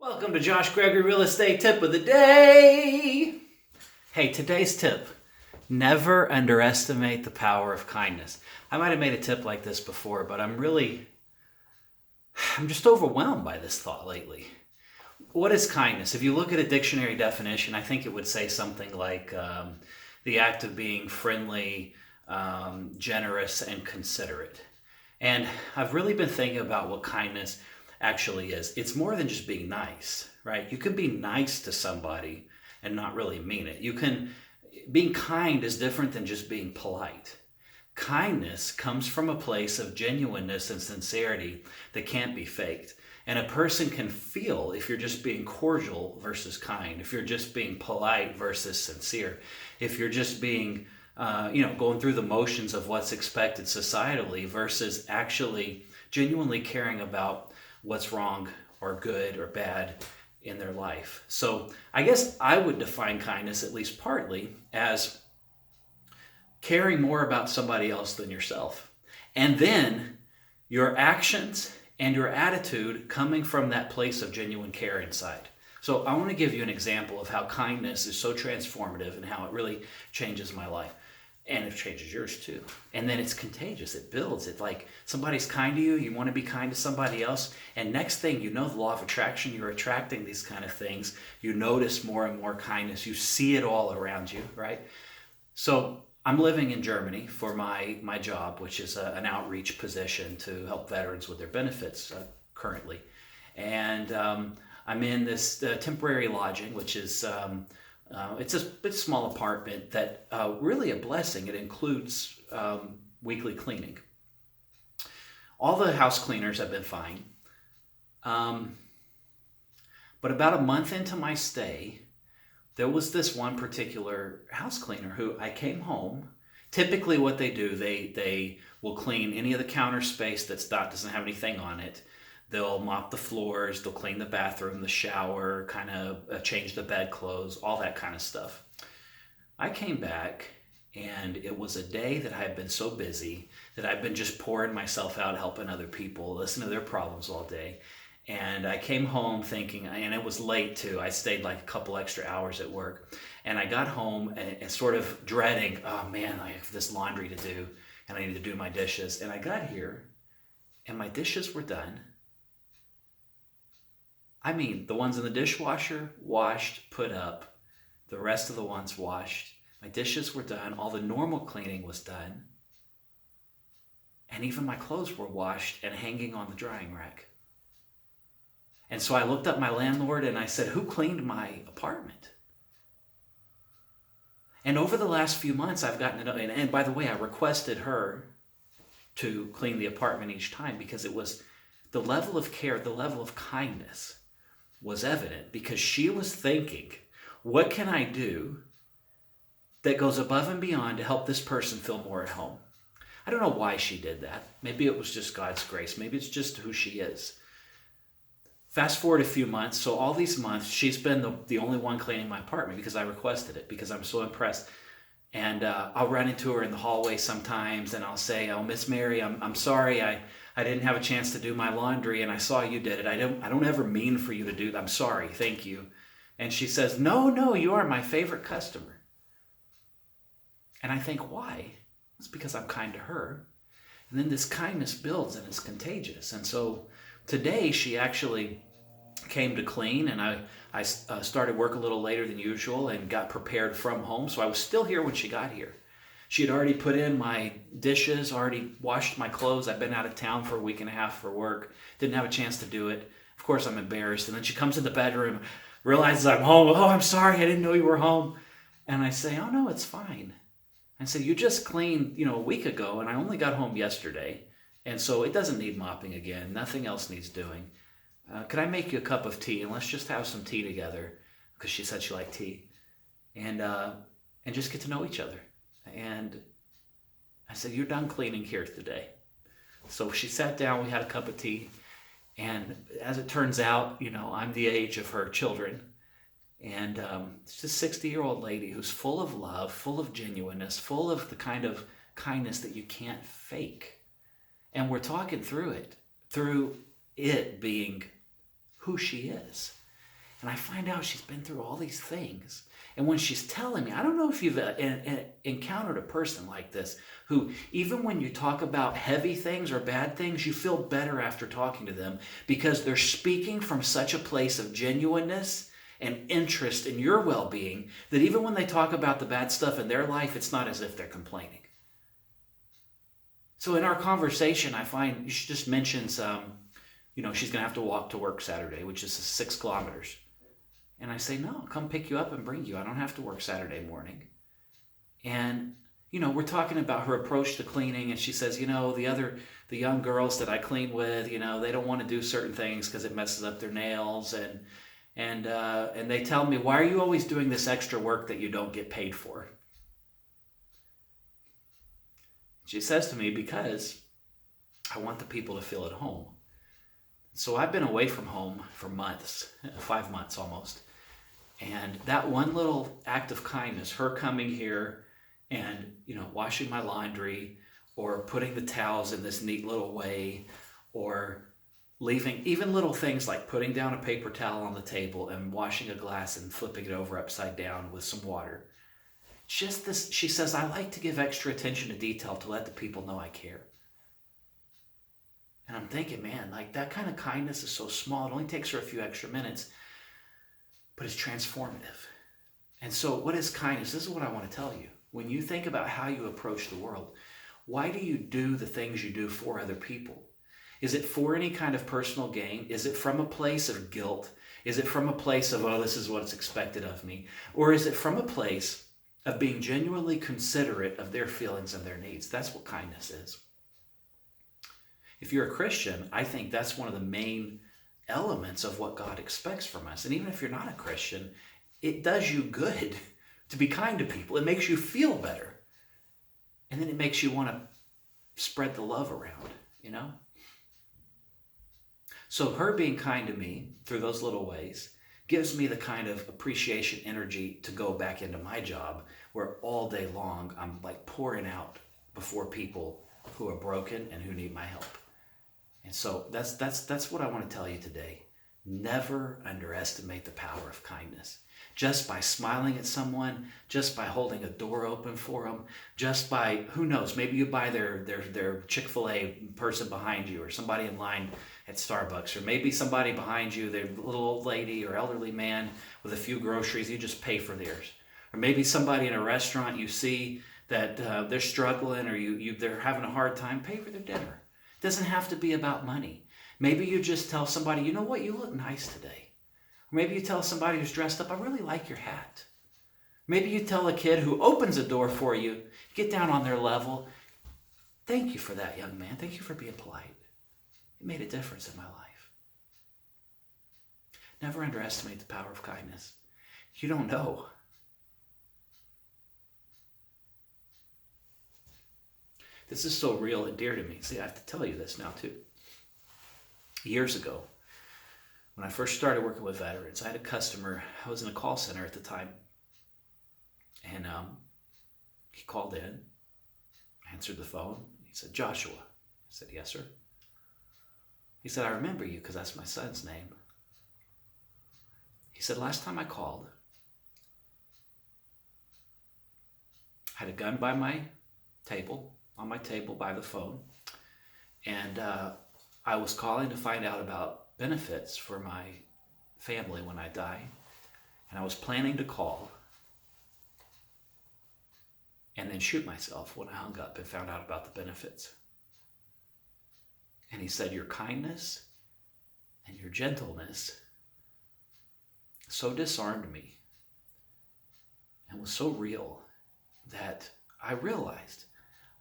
Welcome to Josh Gregory Real Estate Tip of the Day. Hey, today's tip: never underestimate the power of kindness. I might have made a tip like this before, but I'm just overwhelmed by this thought lately. What is kindness? If you look at a dictionary definition, I think it would say something like the act of being friendly, generous, and considerate. And I've really been thinking about what kindness actually is. It's more than just being nice, right? You can be nice to somebody and not really mean it. Being kind is different than just being polite. Kindness comes from a place of genuineness and sincerity that can't be faked. And a person can feel if you're just being cordial versus kind, if you're just being polite versus sincere, if you're just being, going through the motions of what's expected societally versus actually genuinely caring about what's wrong or good or bad in their life. So I guess I would define kindness, at least partly, as caring more about somebody else than yourself. And then your actions and your attitude coming from that place of genuine care inside. So I want to give you an example of how kindness is so transformative and how it really changes my life. And it changes yours too. And then it's contagious. It builds. It's like somebody's kind to you. You want to be kind to somebody else. And next thing you know, the law of attraction, you're attracting these kind of things. You notice more and more kindness. You see it all around you, right? So I'm living in Germany for my job, which is an outreach position to help veterans with their benefits currently. And I'm in this temporary lodging, which is it's a bit small apartment that really a blessing. It includes weekly cleaning. All the house cleaners have been fine. But about a month into my stay, there was this one particular house cleaner who I came home. Typically what they do, they will clean any of the counter space doesn't have anything on it. They'll mop the floors, they'll clean the bathroom, the shower, kind of change the bedclothes, all that kind of stuff. I came back and it was a day that I had been so busy that I've been just pouring myself out helping other people, listening to their problems all day. And I came home thinking, and it was late too. I stayed like a couple extra hours at work. And I got home and sort of dreading, oh man, I have this laundry to do and I need to do my dishes. And I got here and my dishes were done. I mean, the ones in the dishwasher, washed, put up. The rest of the ones washed. My dishes were done. All the normal cleaning was done. And even my clothes were washed and hanging on the drying rack. And so I looked up my landlord and I said, who cleaned my apartment? And over the last few months, I've gotten to know, and by the way, I requested her to clean the apartment each time because it was the level of care, the level of kindness was evident because she was thinking, what can I do that goes above and beyond to help this person feel more at home? I don't know why she did that. Maybe it was just God's grace. Maybe it's just who she is. Fast forward a few months. So all these months, she's been the only one cleaning my apartment because I requested it, because I'm so impressed. And I'll run into her in the hallway sometimes and I'll say, oh, Miss Mary, I'm sorry. I didn't have a chance to do my laundry and I saw you did it. I don't ever mean for you to do that. I'm sorry. Thank you. And she says, no, you are my favorite customer. And I think, why? It's because I'm kind to her. And then this kindness builds and it's contagious. And so today she actually came to clean and I started work a little later than usual and got prepared from home. So I was still here when she got here. She had already put in my dishes, already washed my clothes. I've been out of town for a week and a half for work. Didn't have a chance to do it. Of course, I'm embarrassed. And then she comes in the bedroom, realizes I'm home. Oh, I'm sorry. I didn't know you were home. And I say, oh, no, it's fine. I say, you just cleaned, a week ago, and I only got home yesterday. And so it doesn't need mopping again. Nothing else needs doing. Could I make you a cup of tea? And let's just have some tea together. Because she said she liked tea. And just get to know each other. And I said, you're done cleaning here today. So she sat down, we had a cup of tea. And as it turns out, I'm the age of her children. And it's this 60-year-old lady who's full of love, full of genuineness, full of the kind of kindness that you can't fake. And we're talking through it being who she is. And I find out she's been through all these things. And when she's telling me, I don't know if you've encountered a person like this who, even when you talk about heavy things or bad things, you feel better after talking to them because they're speaking from such a place of genuineness and interest in your well-being that even when they talk about the bad stuff in their life, it's not as if they're complaining. So in our conversation, I find she just mentions, she's going to have to walk to work Saturday, which is 6 kilometers. And I say, no, I'll come pick you up and bring you. I don't have to work Saturday morning. And, we're talking about her approach to cleaning. And she says, the young girls that I clean with, they don't want to do certain things because it messes up their nails. And they tell me, why are you always doing this extra work that you don't get paid for? She says to me, because I want the people to feel at home. So I've been away from home for months, 5 months almost. And that one little act of kindness, her coming here and, washing my laundry or putting the towels in this neat little way or leaving even little things like putting down a paper towel on the table and washing a glass and flipping it over upside down with some water. Just this, she says, I like to give extra attention to detail to let the people know I care. And I'm thinking, man, like that kind of kindness is so small. It only takes her a few extra minutes, but it's transformative. And so what is kindness? This is what I want to tell you. When you think about how you approach the world, why do you do the things you do for other people? Is it for any kind of personal gain? Is it from a place of guilt? Is it from a place of, oh, this is what's expected of me? Or is it from a place of being genuinely considerate of their feelings and their needs? That's what kindness is. If you're a Christian, I think that's one of the main elements of what God expects from us. And even if you're not a Christian, it does you good to be kind to people. It makes you feel better. And then it makes you want to spread the love around, So her being kind to me through those little ways gives me the kind of appreciation, energy to go back into my job where all day long I'm like pouring out before people who are broken and who need my help. And so that's what I want to tell you today. Never underestimate the power of kindness. Just by smiling at someone, just by holding a door open for them, just by, who knows, maybe you buy their Chick-fil-A person behind you or somebody in line at Starbucks, or maybe somebody behind you, their little old lady or elderly man with a few groceries, you just pay for theirs. Or maybe somebody in a restaurant you see that they're struggling or they're having a hard time, pay for their dinner. It doesn't have to be about money. Maybe you just tell somebody, you know what, you look nice today. Or maybe you tell somebody who's dressed up, I really like your hat. Maybe you tell a kid who opens a door for you, get down on their level. Thank you for that, young man. Thank you for being polite. It made a difference in my life. Never underestimate the power of kindness. You don't know. This is so real and dear to me. See, I have to tell you this now too. Years ago, when I first started working with veterans, I had a customer. I was in a call center at the time. And he called in, answered the phone. He said, Joshua. I said, yes, sir. He said, I remember you because that's my son's name. He said, last time I called, I had a gun by my table, on my table by the phone. And I was calling to find out about benefits for my family when I die. And I was planning to call and then shoot myself when I hung up and found out about the benefits. And he said, your kindness and your gentleness so disarmed me and was so real that I realized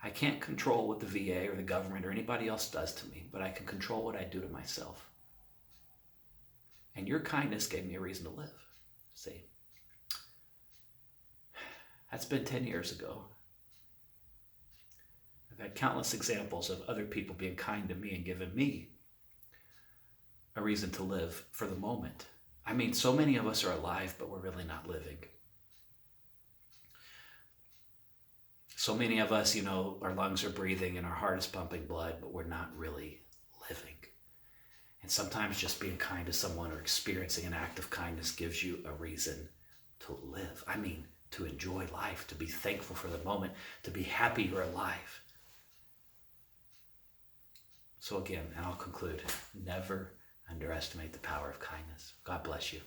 I can't control what the VA or the government or anybody else does to me, but I can control what I do to myself. And your kindness gave me a reason to live. See, that's been 10 years ago. I've had countless examples of other people being kind to me and giving me a reason to live for the moment. I mean, so many of us are alive, but we're really not living. So many of us, our lungs are breathing and our heart is pumping blood, but we're not really living. And sometimes just being kind to someone or experiencing an act of kindness gives you a reason to live. I mean, to enjoy life, to be thankful for the moment, to be happy you're alive. So again, and I'll conclude, never underestimate the power of kindness. God bless you.